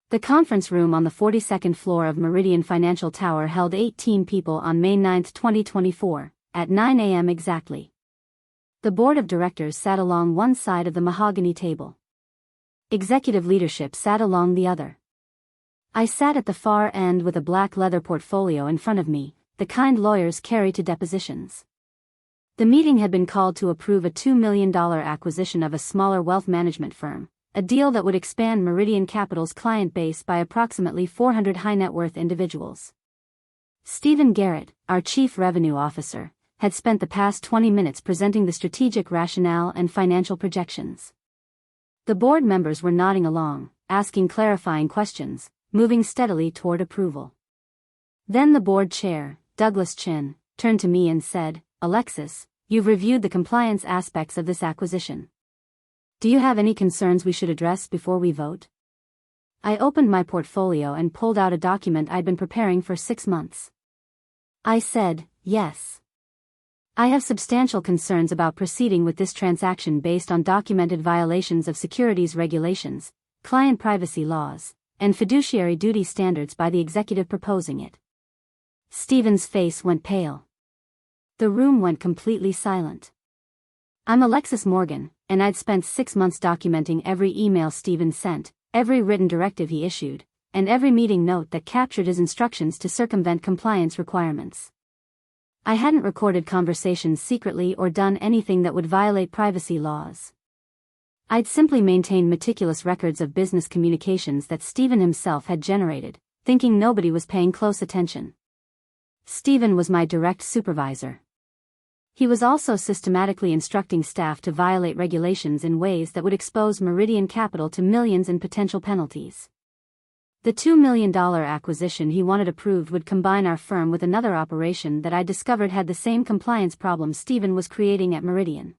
The conference room on the 42nd floor of Meridian Financial Tower held 18 people on May 9, 2024, at 9 a.m. exactly. The board of directors sat along one side of the mahogany table. Executive leadership sat along the other. I sat at the far end with a black leather portfolio in front of me, the kind lawyers carry to depositions. The meeting had been called to approve a $2 million acquisition of a smaller wealth management firm, a deal that would expand Meridian Capital's client base by approximately 400 high-net-worth individuals. Stephen Garrett, our chief revenue officer, had spent the past 20 minutes presenting the strategic rationale and financial projections. The board members were nodding along, asking clarifying questions, moving steadily toward approval. Then the board chair, Douglas Chin, turned to me and said, "Alexis, you've reviewed the compliance aspects of this acquisition. Do you have any concerns we should address before we vote?" I opened my portfolio and pulled out a document I'd been preparing for 6 months. I said, "Yes. I have substantial concerns about proceeding with this transaction based on documented violations of securities regulations, client privacy laws, and fiduciary duty standards by the executive proposing it." Stephen's face went pale. The room went completely silent. I'm Alexis Morgan, and I'd spent 6 months documenting every email Stephen sent, every written directive he issued, and every meeting note that captured his instructions to circumvent compliance requirements. I hadn't recorded conversations secretly or done anything that would violate privacy laws. I'd simply maintained meticulous records of business communications that Stephen himself had generated, thinking nobody was paying close attention. Stephen was my direct supervisor. He was also systematically instructing staff to violate regulations in ways that would expose Meridian Capital to millions in potential penalties. The $2 million acquisition he wanted approved would combine our firm with another operation that I discovered had the same compliance problems Stephen was creating at Meridian.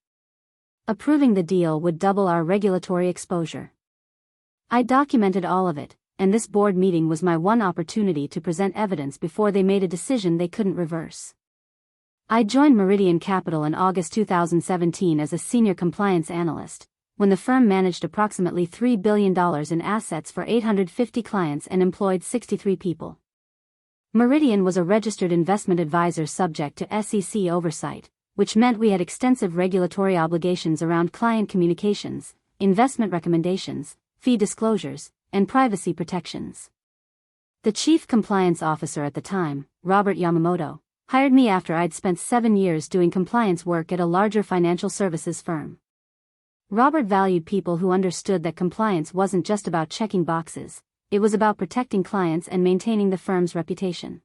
Approving the deal would double our regulatory exposure. I documented all of it, and this board meeting was my one opportunity to present evidence before they made a decision they couldn't reverse. I joined Meridian Capital in August 2017 as a senior compliance analyst, when the firm managed approximately $3 billion in assets for 850 clients and employed 63 people. Meridian was a registered investment advisor subject to SEC oversight, which meant we had extensive regulatory obligations around client communications, investment recommendations, fee disclosures, and privacy protections. The chief compliance officer at the time, Robert Yamamoto, hired me after I'd spent 7 years doing compliance work at a larger financial services firm. Robert valued people who understood that compliance wasn't just about checking boxes, it was about protecting clients and maintaining the firm's reputation.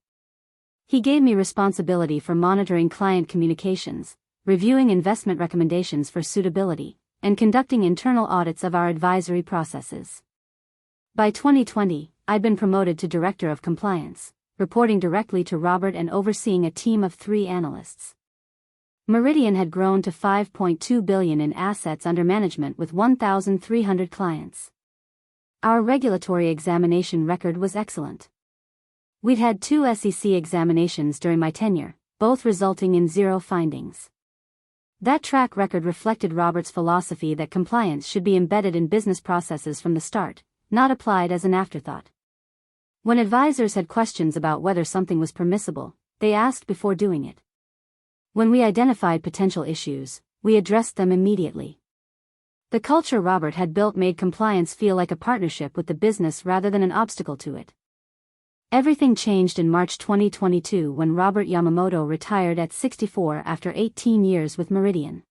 He gave me responsibility for monitoring client communications, reviewing investment recommendations for suitability, and conducting internal audits of our advisory processes. By 2020, I'd been promoted to Director of Compliance, reporting directly to Robert and overseeing a team of 3 analysts. Meridian had grown to $5.2 billion in assets under management with 1,300 clients. Our regulatory examination record was excellent. We'd had 2 SEC examinations during my tenure, both resulting in 0 findings. That track record reflected Robert's philosophy that compliance should be embedded in business processes from the start, not applied as an afterthought. When advisors had questions about whether something was permissible, they asked before doing it. When we identified potential issues, we addressed them immediately. The culture Robert had built made compliance feel like a partnership with the business rather than an obstacle to it. Everything changed in March 2022 when Robert Yamamoto retired at 64 after 18 years with Meridian.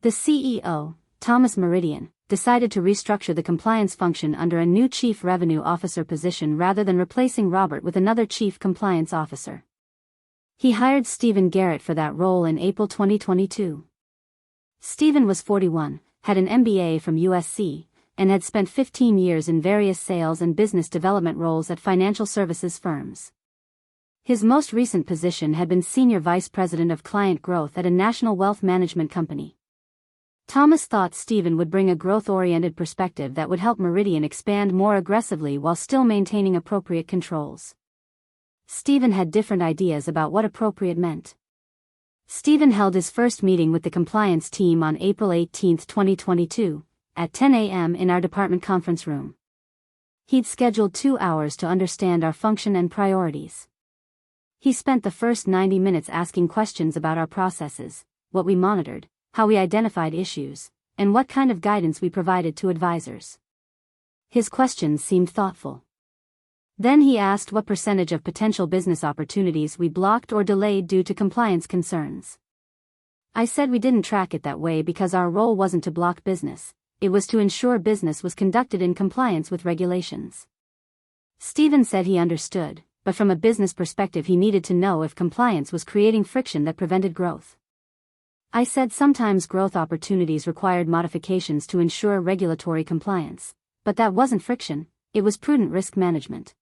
The CEO, Thomas Meridian, decided to restructure the compliance function under a new Chief Revenue Officer position rather than replacing Robert with another Chief Compliance Officer. He hired Stephen Garrett for that role in April 2022. Stephen was 41, had an MBA from USC, and had spent 15 years in various sales and business development roles at financial services firms. His most recent position had been Senior Vice President of Client Growth at a national wealth management company. Thomas thought Stephen would bring a growth-oriented perspective that would help Meridian expand more aggressively while still maintaining appropriate controls. Stephen had different ideas about what appropriate meant. Stephen held his first meeting with the compliance team on April 18, 2022, at 10 a.m. in our department conference room. He'd scheduled 2 hours to understand our function and priorities. He spent the first 90 minutes asking questions about our processes, what we monitored, how we identified issues, and what kind of guidance we provided to advisors. His questions seemed thoughtful. Then he asked what percentage of potential business opportunities we blocked or delayed due to compliance concerns. I said we didn't track it that way because our role wasn't to block business, it was to ensure business was conducted in compliance with regulations. Stephen said he understood, but from a business perspective he needed to know if compliance was creating friction that prevented growth. I said sometimes growth opportunities required modifications to ensure regulatory compliance, but that wasn't friction, it was prudent risk management.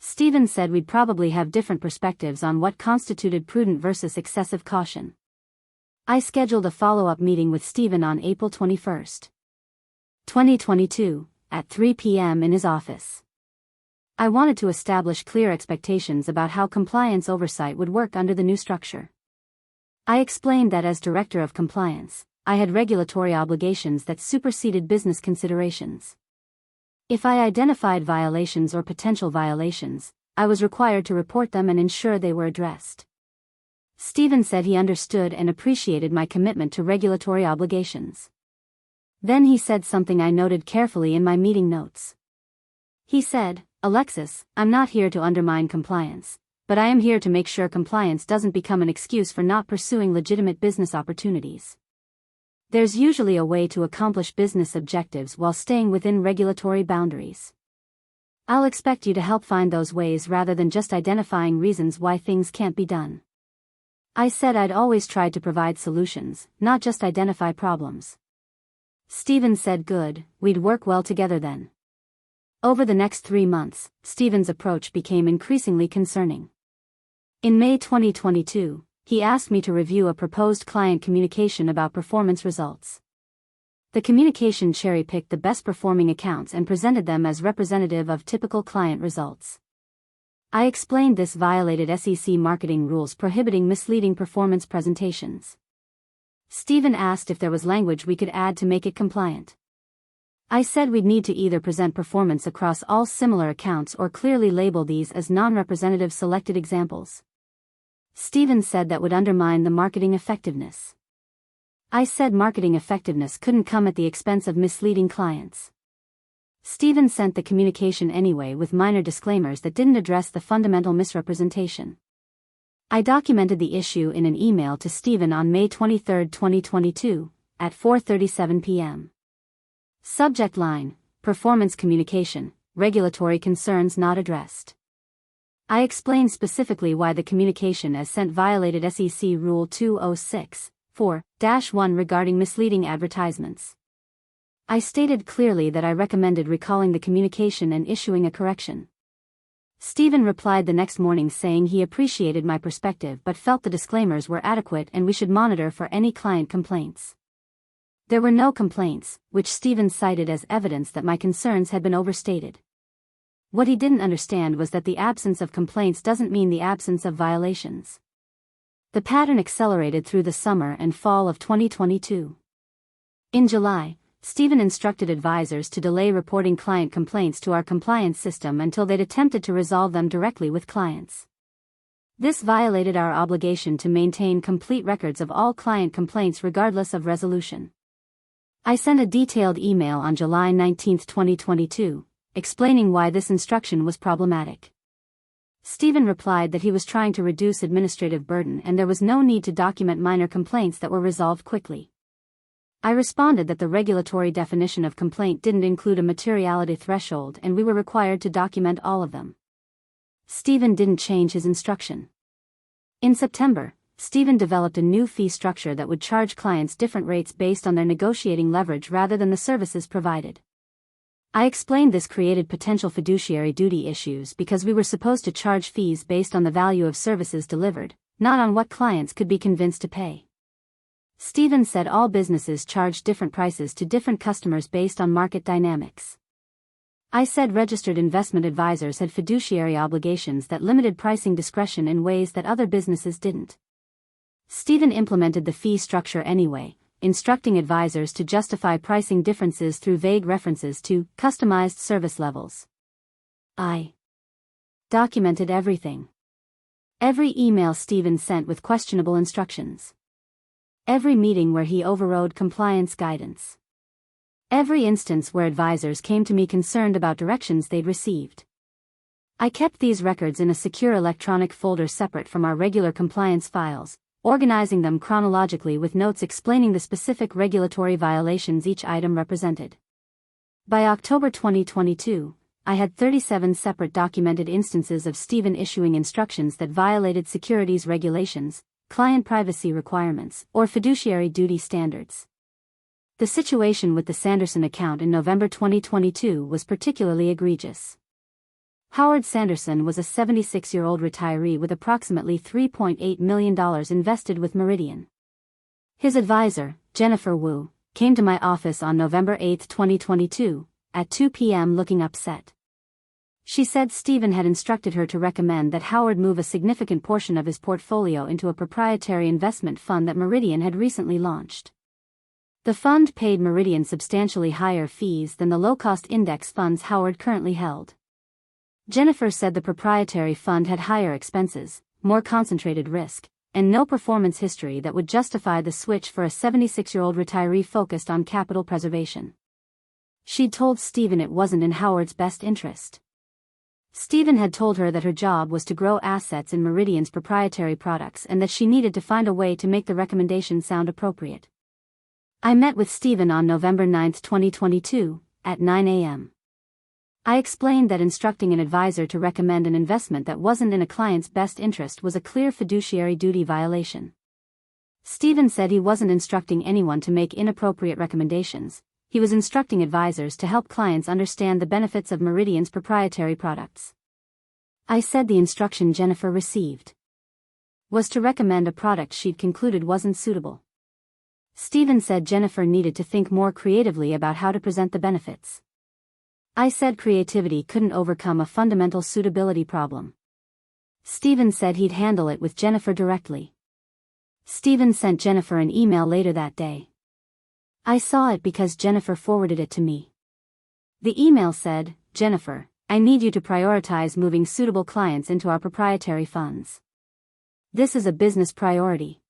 Stephen said we'd probably have different perspectives on what constituted prudent versus excessive caution. I scheduled a follow-up meeting with Stephen on April 21, 2022, at 3 p.m. in his office. I wanted to establish clear expectations about how compliance oversight would work under the new structure. I explained that as Director of Compliance, I had regulatory obligations that superseded business considerations. If I identified violations or potential violations, I was required to report them and ensure they were addressed. Stephen said he understood and appreciated my commitment to regulatory obligations. Then he said something I noted carefully in my meeting notes. He said, "Alexis, I'm not here to undermine compliance, but I am here to make sure compliance doesn't become an excuse for not pursuing legitimate business opportunities. There's usually a way to accomplish business objectives while staying within regulatory boundaries. I'll expect you to help find those ways rather than just identifying reasons why things can't be done." I said I'd always tried to provide solutions, not just identify problems. Stephen said good, we'd work well together then. Over the next 3 months, Stephen's approach became increasingly concerning. In May 2022, he asked me to review a proposed client communication about performance results. The communication cherry-picked the best-performing accounts and presented them as representative of typical client results. I explained this violated SEC marketing rules prohibiting misleading performance presentations. Stephen asked if there was language we could add to make it compliant. I said we'd need to either present performance across all similar accounts or clearly label these as non-representative selected examples. Stephen said that would undermine the marketing effectiveness. I said marketing effectiveness couldn't come at the expense of misleading clients. Stephen sent the communication anyway with minor disclaimers that didn't address the fundamental misrepresentation. I documented the issue in an email to Stephen on May 23, 2022, at 4:37 p.m. Subject line, Performance Communication, Regulatory Concerns Not Addressed. I explained specifically why the communication as sent violated SEC Rule 206(4)(1) regarding misleading advertisements. I stated clearly that I recommended recalling the communication and issuing a correction. Stephen replied the next morning saying he appreciated my perspective but felt the disclaimers were adequate and we should monitor for any client complaints. There were no complaints, which Stephen cited as evidence that my concerns had been overstated. What he didn't understand was that the absence of complaints doesn't mean the absence of violations. The pattern accelerated through the summer and fall of 2022. In July, Stephen instructed advisors to delay reporting client complaints to our compliance system until they'd attempted to resolve them directly with clients. This violated our obligation to maintain complete records of all client complaints regardless of resolution. I sent a detailed email on July 19, 2022, explaining why this instruction was problematic. Stephen replied that he was trying to reduce administrative burden and there was no need to document minor complaints that were resolved quickly. I responded that the regulatory definition of complaint didn't include a materiality threshold and we were required to document all of them. Stephen didn't change his instruction. In September, Stephen developed a new fee structure that would charge clients different rates based on their negotiating leverage rather than the services provided. I explained this created potential fiduciary duty issues because we were supposed to charge fees based on the value of services delivered, not on what clients could be convinced to pay. Stephen said all businesses charge different prices to different customers based on market dynamics. I said registered investment advisors had fiduciary obligations that limited pricing discretion in ways that other businesses didn't. Stephen implemented the fee structure anyway, instructing advisors to justify pricing differences through vague references to customized service levels. I documented everything. Every email Steven sent with questionable instructions. Every meeting where he overrode compliance guidance. Every instance where advisors came to me concerned about directions they'd received. I kept these records in a secure electronic folder separate from our regular compliance files, organizing them chronologically with notes explaining the specific regulatory violations each item represented. By October 2022, I had 37 separate documented instances of Steven issuing instructions that violated securities regulations, client privacy requirements, or fiduciary duty standards. The situation with the Sanderson account in November 2022 was particularly egregious. Howard Sanderson was a 76-year-old retiree with approximately $3.8 million invested with Meridian. His advisor, Jennifer Wu, came to my office on November 8, 2022, at 2 p.m. looking upset. She said Steven had instructed her to recommend that Howard move a significant portion of his portfolio into a proprietary investment fund that Meridian had recently launched. The fund paid Meridian substantially higher fees than the low-cost index funds Howard currently held. Jennifer said the proprietary fund had higher expenses, more concentrated risk, and no performance history that would justify the switch for a 76-year-old retiree focused on capital preservation. She'd told Steven it wasn't in Howard's best interest. Steven had told her that her job was to grow assets in Meridian's proprietary products and that she needed to find a way to make the recommendation sound appropriate. I met with Steven on November 9, 2022, at 9 a.m. I explained that instructing an advisor to recommend an investment that wasn't in a client's best interest was a clear fiduciary duty violation. Steven said he wasn't instructing anyone to make inappropriate recommendations. He was instructing advisors to help clients understand the benefits of Meridian's proprietary products. I said the instruction Jennifer received was to recommend a product she'd concluded wasn't suitable. Steven said Jennifer needed to think more creatively about how to present the benefits. I said creativity couldn't overcome a fundamental suitability problem. Steven said he'd handle it with Jennifer directly. Steven sent Jennifer an email later that day. I saw it because Jennifer forwarded it to me. The email said, "Jennifer, I need you to prioritize moving suitable clients into our proprietary funds. This is a business priority.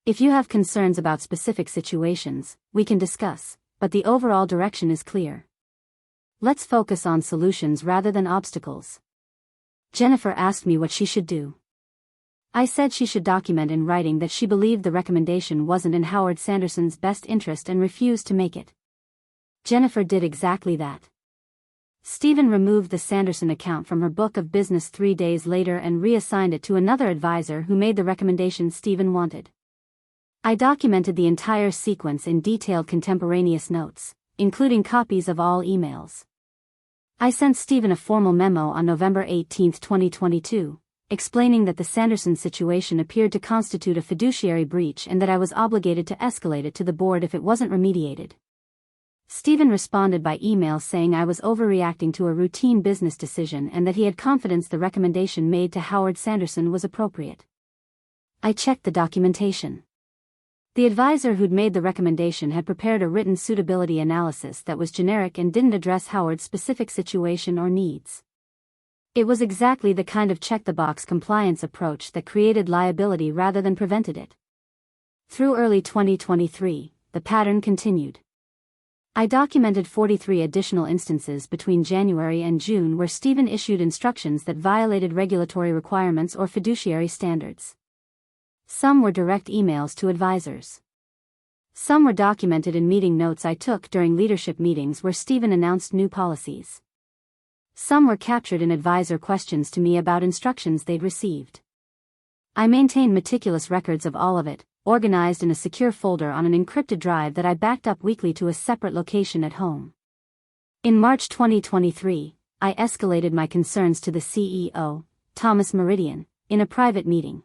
If you have concerns about specific situations, we can discuss, but the overall direction is clear. Let's focus on solutions rather than obstacles." Jennifer asked me what she should do. I said she should document in writing that she believed the recommendation wasn't in Howard Sanderson's best interest and refused to make it. Jennifer did exactly that. Steven removed the Sanderson account from her book of business 3 days later and reassigned it to another advisor who made the recommendation Steven wanted. I documented the entire sequence in detailed contemporaneous notes, including copies of all emails. I sent Steven a formal memo on November 18, 2022, explaining that the Sanderson situation appeared to constitute a fiduciary breach and that I was obligated to escalate it to the board if it wasn't remediated. Steven responded by email saying I was overreacting to a routine business decision and that he had confidence the recommendation made to Howard Sanderson was appropriate. I checked the documentation. The advisor who'd made the recommendation had prepared a written suitability analysis that was generic and didn't address Howard's specific situation or needs. It was exactly the kind of check-the-box compliance approach that created liability rather than prevented it. Through early 2023, the pattern continued. I documented 43 additional instances between January and June where Steven issued instructions that violated regulatory requirements or fiduciary standards. Some were direct emails to advisors. Some were documented in meeting notes I took during leadership meetings where Steven announced new policies. Some were captured in advisor questions to me about instructions they'd received. I maintained meticulous records of all of it, organized in a secure folder on an encrypted drive that I backed up weekly to a separate location at home. In March 2023, I escalated my concerns to the CEO, Thomas Meridian, in a private meeting.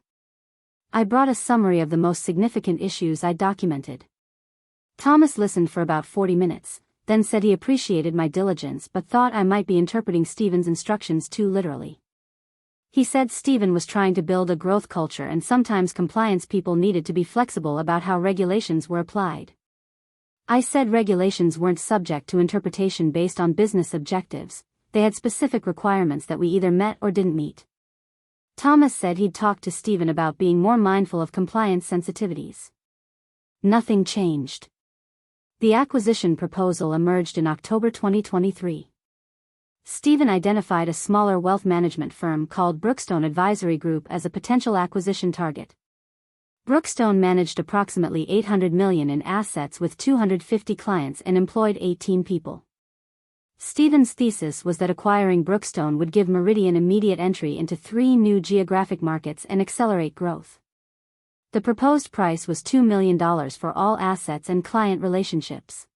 I brought a summary of the most significant issues I documented. Thomas listened for about 40 minutes, then said he appreciated my diligence but thought I might be interpreting Steven's instructions too literally. He said Steven was trying to build a growth culture and sometimes compliance people needed to be flexible about how regulations were applied. I said regulations weren't subject to interpretation based on business objectives, they had specific requirements that we either met or didn't meet. Thomas said he'd talked to Stephen about being more mindful of compliance sensitivities. Nothing changed. The acquisition proposal emerged in October 2023. Stephen identified a smaller wealth management firm called Brookstone Advisory Group as a potential acquisition target. Brookstone managed approximately $800 million in assets with 250 clients and employed 18 people. Stephen's thesis was that acquiring Brookstone would give Meridian immediate entry into 3 new geographic markets and accelerate growth. The proposed price was $2 million for all assets and client relationships.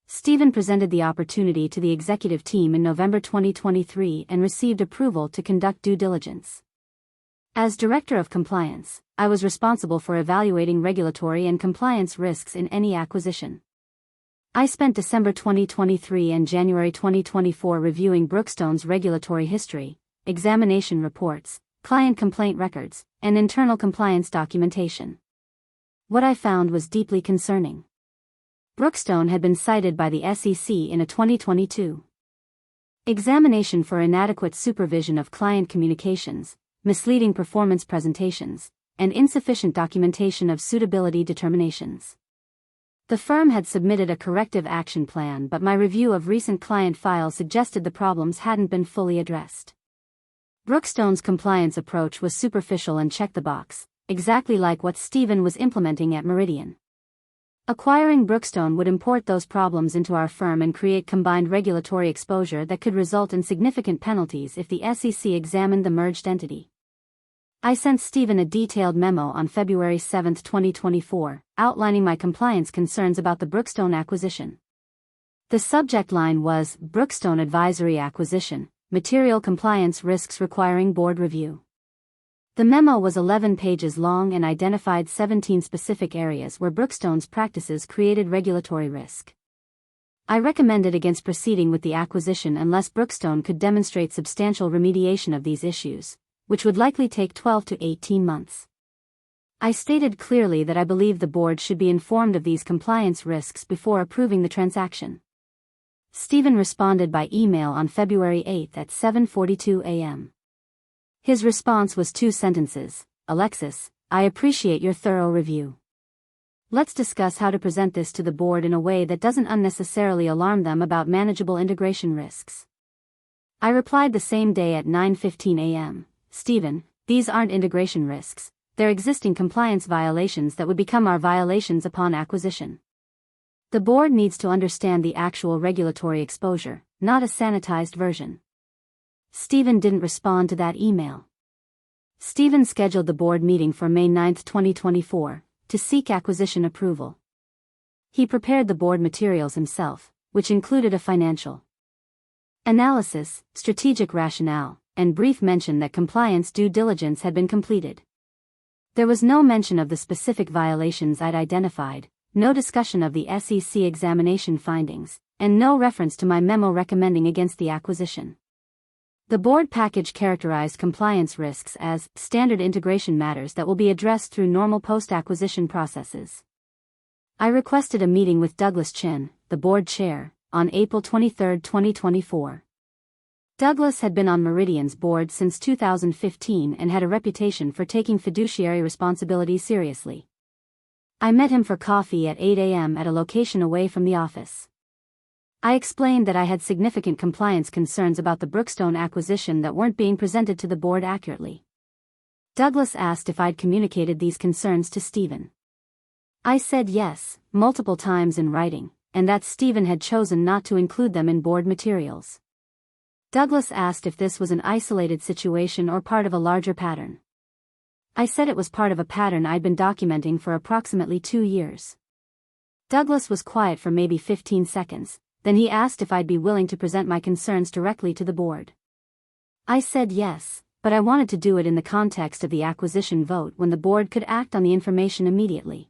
Stephen presented the opportunity to the executive team in November 2023 and received approval to conduct due diligence. As Director of Compliance, I was responsible for evaluating regulatory and compliance risks in any acquisition. I spent December 2023 and January 2024 reviewing Brookstone's regulatory history, examination reports, client complaint records, and internal compliance documentation. What I found was deeply concerning. Brookstone had been cited by the SEC in a 2022 examination for inadequate supervision of client communications, misleading performance presentations, and insufficient documentation of suitability determinations. The firm had submitted a corrective action plan, but my review of recent client files suggested the problems hadn't been fully addressed. Brookstone's compliance approach was superficial and checked the box, exactly like what Stephen was implementing at Meridian. Acquiring Brookstone would import those problems into our firm and create combined regulatory exposure that could result in significant penalties if the SEC examined the merged entity. I sent Stephen a detailed memo on February 7, 2024, outlining my compliance concerns about the Brookstone acquisition. The subject line was Brookstone Advisory Acquisition, Material Compliance Risks Requiring Board Review. The memo was 11 pages long and identified 17 specific areas where Brookstone's practices created regulatory risk. I recommended against proceeding with the acquisition unless Brookstone could demonstrate substantial remediation of these issues, which would likely take 12 to 18 months. I stated clearly that I believe the board should be informed of these compliance risks before approving the transaction. Stephen responded by email on February 8 at 7:42 a.m. His response was 2 sentences. Alexis, I appreciate your thorough review. Let's discuss how to present this to the board in a way that doesn't unnecessarily alarm them about manageable integration risks. I replied the same day at 9:15 a.m. Stephen, these aren't integration risks, they're existing compliance violations that would become our violations upon acquisition. The board needs to understand the actual regulatory exposure, not a sanitized version. Stephen didn't respond to that email. Stephen scheduled the board meeting for May 9, 2024, to seek acquisition approval. He prepared the board materials himself, which included a financial analysis, strategic rationale, and brief mention that compliance due diligence had been completed. There was no mention of the specific violations I'd identified, no discussion of the SEC examination findings, and no reference to my memo recommending against the acquisition. The board package characterized compliance risks as standard integration matters that will be addressed through normal post-acquisition processes. I requested a meeting with Douglas Chin, the board chair, on April 23, 2024. Douglas had been on Meridian's board since 2015 and had a reputation for taking fiduciary responsibility seriously. I met him for coffee at 8 a.m. at a location away from the office. I explained that I had significant compliance concerns about the Brookstone acquisition that weren't being presented to the board accurately. Douglas asked if I'd communicated these concerns to Stephen. I said yes, multiple times in writing, and that Stephen had chosen not to include them in board materials. Douglas asked if this was an isolated situation or part of a larger pattern. I said it was part of a pattern I'd been documenting for approximately 2 years. Douglas was quiet for maybe 15 seconds, then he asked if I'd be willing to present my concerns directly to the board. I said yes, but I wanted to do it in the context of the acquisition vote when the board could act on the information immediately.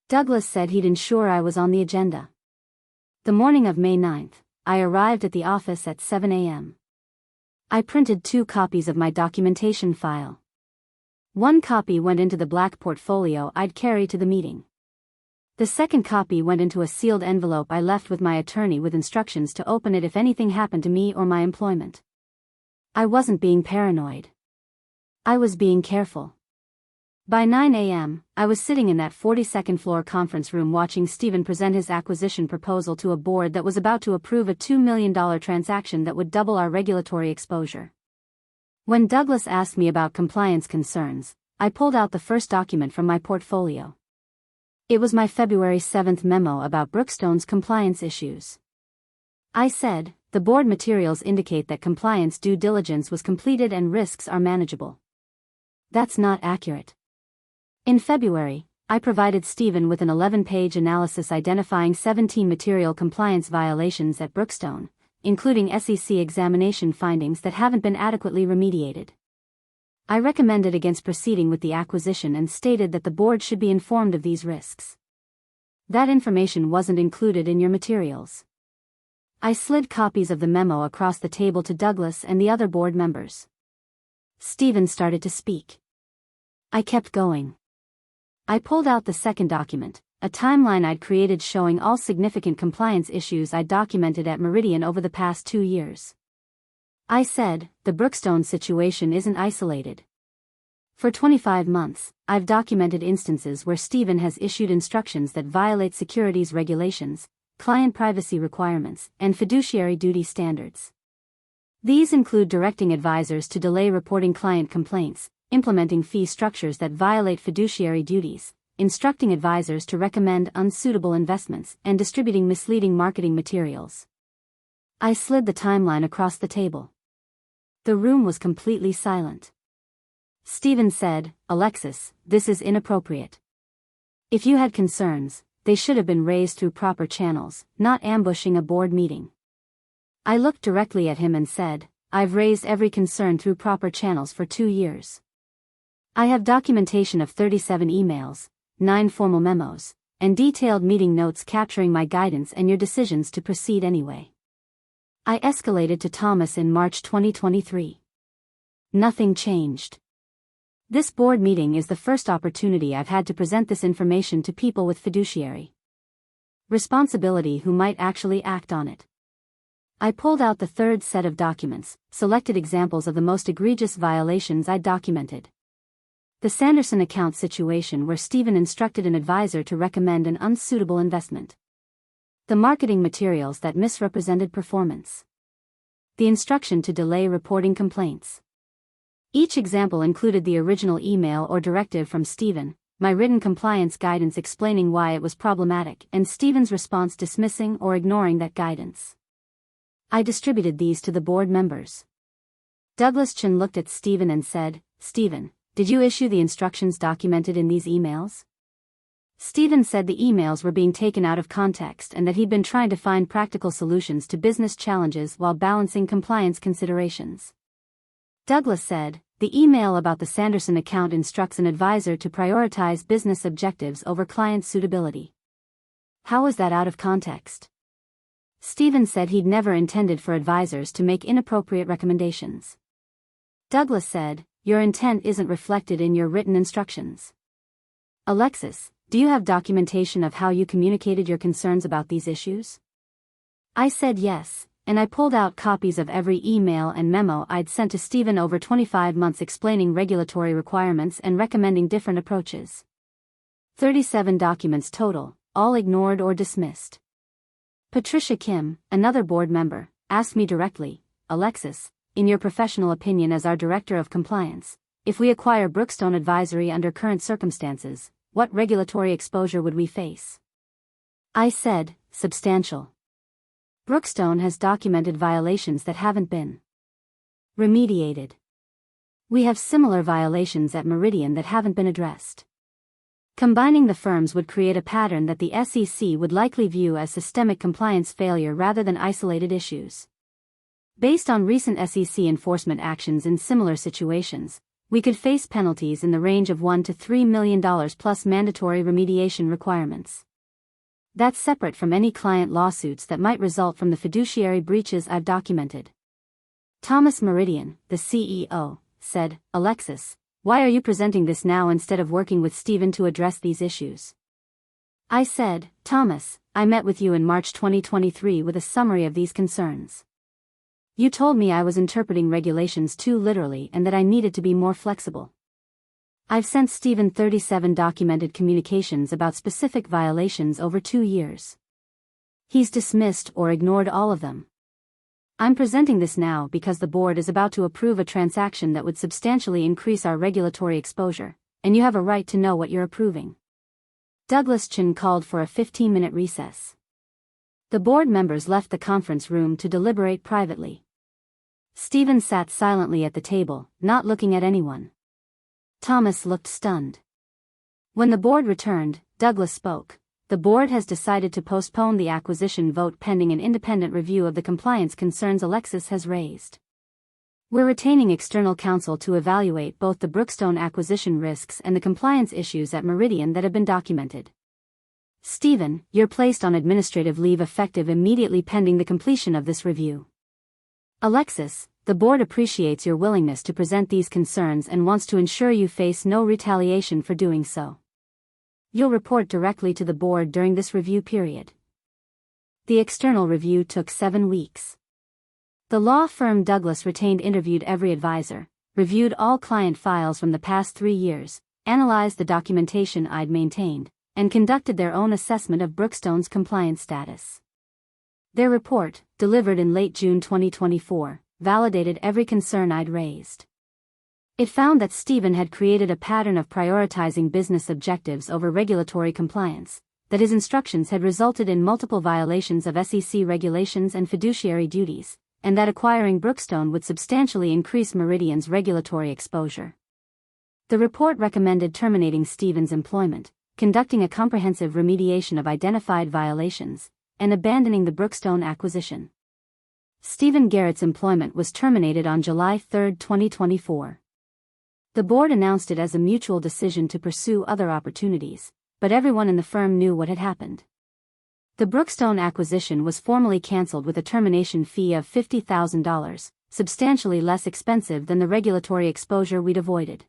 Douglas said he'd ensure I was on the agenda. The morning of May 9th, I arrived at the office at 7 a.m. I printed 2 copies of my documentation file. 1 copy went into the black portfolio I'd carry to the meeting. The second copy went into a sealed envelope I left with my attorney with instructions to open it if anything happened to me or my employment. I wasn't being paranoid. I was being careful. By 9 a.m., I was sitting in that 42nd floor conference room watching Stephen present his acquisition proposal to a board that was about to approve a $2 million transaction that would double our regulatory exposure. When Douglas asked me about compliance concerns, I pulled out the first document from my portfolio. It was my February 7th memo about Brookstone's compliance issues. I said, the board materials indicate that compliance due diligence was completed and risks are manageable. That's not accurate. In February, I provided Stephen with an 11-page analysis identifying 17 material compliance violations at Brookstone, including SEC examination findings that haven't been adequately remediated. I recommended against proceeding with the acquisition and stated that the board should be informed of these risks. That information wasn't included in your materials. I slid copies of the memo across the table to Douglas and the other board members. Stephen started to speak. I kept going. I pulled out the second document, a timeline I'd created showing all significant compliance issues I'd documented at Meridian over the past 2 years. I said, the Brookstone situation isn't isolated. For 25 months, I've documented instances where Stephen has issued instructions that violate securities regulations, client privacy requirements, and fiduciary duty standards. These include directing advisors to delay reporting client complaints, implementing fee structures that violate fiduciary duties, instructing advisors to recommend unsuitable investments, and distributing misleading marketing materials. I slid the timeline across the table. The room was completely silent. Stephen said, Alexis, this is inappropriate. If you had concerns, they should have been raised through proper channels, not ambushing a board meeting. I looked directly at him and said, I've raised every concern through proper channels for 2 years. I have documentation of 37 emails, 9 formal memos, and detailed meeting notes capturing my guidance and your decisions to proceed anyway. I escalated to Thomas in March 2023. Nothing changed. This board meeting is the first opportunity I've had to present this information to people with fiduciary responsibility who might actually act on it. I pulled out the third set of documents, selected examples of the most egregious violations I'd documented. The Sanderson account situation where Stephen instructed an advisor to recommend an unsuitable investment. The marketing materials that misrepresented performance. The instruction to delay reporting complaints. Each example included the original email or directive from Stephen, my written compliance guidance explaining why it was problematic, and Stephen's response dismissing or ignoring that guidance. I distributed these to the board members. Douglas Chin looked at Stephen and said, Stephen, did you issue the instructions documented in these emails? Stephen said the emails were being taken out of context and that he'd been trying to find practical solutions to business challenges while balancing compliance considerations. Douglas said, the email about the Sanderson account instructs an advisor to prioritize business objectives over client suitability. How was that out of context? Stephen said he'd never intended for advisors to make inappropriate recommendations. Douglas said, your intent isn't reflected in your written instructions. Alexis, do you have documentation of how you communicated your concerns about these issues? I said yes, and I pulled out copies of every email and memo I'd sent to Stephen over 25 months explaining regulatory requirements and recommending different approaches. 37 documents total, all ignored or dismissed. Patricia Kim, another board member, asked me directly, Alexis, in your professional opinion as our Director of Compliance, if we acquire Brookstone Advisory under current circumstances, what regulatory exposure would we face? I said, substantial. Brookstone has documented violations that haven't been remediated. We have similar violations at Meridian that haven't been addressed. Combining the firms would create a pattern that the SEC would likely view as systemic compliance failure rather than isolated issues. Based on recent SEC enforcement actions in similar situations, we could face penalties in the range of $1 to $3 million plus mandatory remediation requirements. That's separate from any client lawsuits that might result from the fiduciary breaches I've documented. Thomas Meridian, the CEO, said, Alexis, why are you presenting this now instead of working with Stephen to address these issues? I said, Thomas, I met with you in March 2023 with a summary of these concerns. You told me I was interpreting regulations too literally and that I needed to be more flexible. I've sent Stephen 37 documented communications about specific violations over 2 years. He's dismissed or ignored all of them. I'm presenting this now because the board is about to approve a transaction that would substantially increase our regulatory exposure, and you have a right to know what you're approving. Douglas Chin called for a 15-minute recess. The board members left the conference room to deliberate privately. Stephen sat silently at the table, not looking at anyone. Thomas looked stunned. When the board returned, Douglas spoke. The board has decided to postpone the acquisition vote pending an independent review of the compliance concerns Alexis has raised. We're retaining external counsel to evaluate both the Brookstone acquisition risks and the compliance issues at Meridian that have been documented. Stephen, you're placed on administrative leave effective immediately pending the completion of this review. Alexis, the board appreciates your willingness to present these concerns and wants to ensure you face no retaliation for doing so. You'll report directly to the board during this review period. The external review took 7 weeks. The law firm Douglas retained interviewed every advisor, reviewed all client files from the past 3 years, analyzed the documentation I'd maintained, and conducted their own assessment of Brookstone's compliance status. Their report, delivered in late June 2024, validated every concern I'd raised. It found that Stephen had created a pattern of prioritizing business objectives over regulatory compliance, that his instructions had resulted in multiple violations of SEC regulations and fiduciary duties, and that acquiring Brookstone would substantially increase Meridian's regulatory exposure. The report recommended terminating Stephen's employment, conducting a comprehensive remediation of identified violations, and abandoning the Brookstone acquisition. Stephen Garrett's employment was terminated on July 3, 2024. The board announced it as a mutual decision to pursue other opportunities, but everyone in the firm knew what had happened. The Brookstone acquisition was formally cancelled with a termination fee of $50,000, substantially less expensive than the regulatory exposure we'd avoided.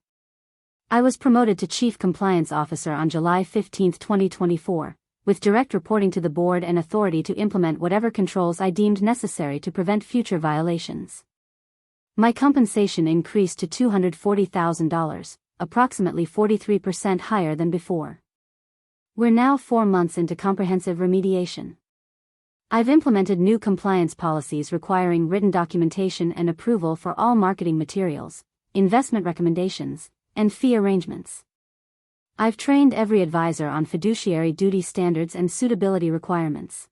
I was promoted to Chief Compliance Officer on July 15, 2024, with direct reporting to the board and authority to implement whatever controls I deemed necessary to prevent future violations. My compensation increased to $240,000, approximately 43% higher than before. We're now 4 months into comprehensive remediation. I've implemented new compliance policies requiring written documentation and approval for all marketing materials, investment recommendations, and fee arrangements. I've trained every advisor on fiduciary duty standards and suitability requirements.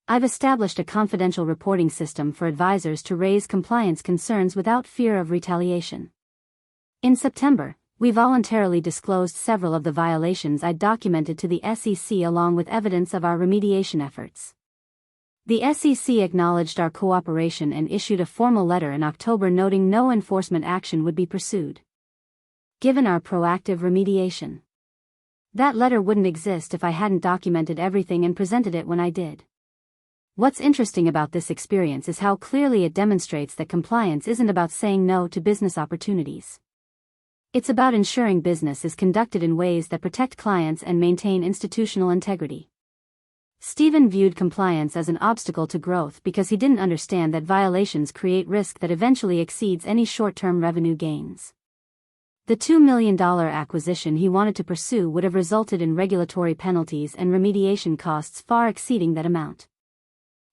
I've established a confidential reporting system for advisors to raise compliance concerns without fear of retaliation. In September, we voluntarily disclosed several of the violations I'd documented to the SEC along with evidence of our remediation efforts. The SEC acknowledged our cooperation and issued a formal letter in October noting no enforcement action would be pursued. Given our proactive remediation. That letter wouldn't exist if I hadn't documented everything and presented it when I did. What's interesting about this experience is how clearly it demonstrates that compliance isn't about saying no to business opportunities. It's about ensuring business is conducted in ways that protect clients and maintain institutional integrity. Stephen viewed compliance as an obstacle to growth because he didn't understand that violations create risk that eventually exceeds any short-term revenue gains. The $2 million acquisition he wanted to pursue would have resulted in regulatory penalties and remediation costs far exceeding that amount.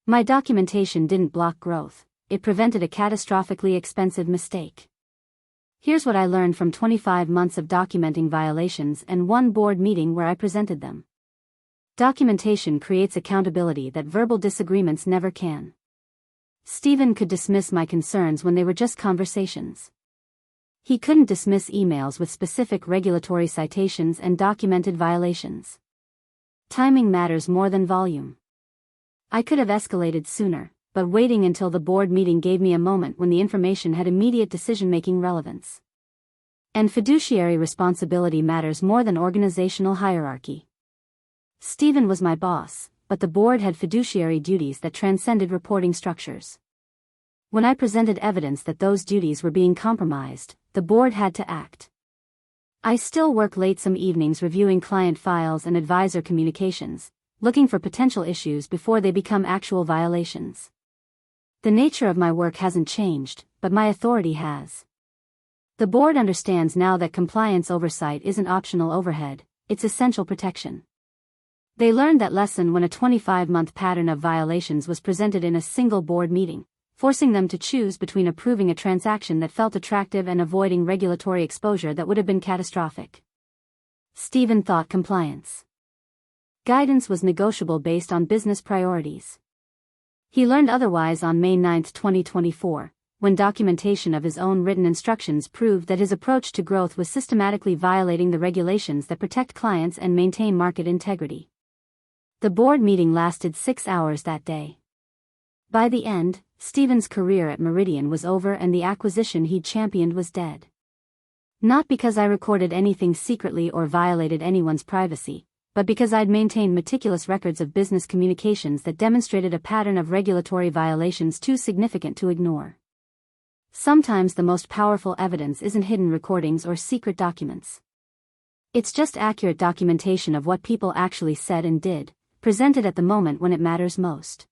My documentation didn't block growth, it prevented a catastrophically expensive mistake. Here's what I learned from 25 months of documenting violations and one board meeting where I presented them. Documentation creates accountability that verbal disagreements never can. Stephen could dismiss my concerns when they were just conversations. He couldn't dismiss emails with specific regulatory citations and documented violations. Timing matters more than volume. I could have escalated sooner, but waiting until the board meeting gave me a moment when the information had immediate decision-making relevance. And fiduciary responsibility matters more than organizational hierarchy. Stephen was my boss, but the board had fiduciary duties that transcended reporting structures. When I presented evidence that those duties were being compromised, the board had to act. I still work late some evenings reviewing client files and advisor communications, looking for potential issues before they become actual violations. The nature of my work hasn't changed, but my authority has. The board understands now that compliance oversight isn't optional overhead, it's essential protection. They learned that lesson when a 25-month pattern of violations was presented in a single board meeting, forcing them to choose between approving a transaction that felt attractive and avoiding regulatory exposure that would have been catastrophic. Stephen thought compliance guidance was negotiable based on business priorities. He learned otherwise on May 9, 2024, when documentation of his own written instructions proved that his approach to growth was systematically violating the regulations that protect clients and maintain market integrity. The board meeting lasted 6 hours that day. By the end, Stephen's career at Meridian was over and the acquisition he'd championed was dead. Not because I recorded anything secretly or violated anyone's privacy, but because I'd maintained meticulous records of business communications that demonstrated a pattern of regulatory violations too significant to ignore. Sometimes the most powerful evidence isn't hidden recordings or secret documents. It's just accurate documentation of what people actually said and did, presented at the moment when it matters most.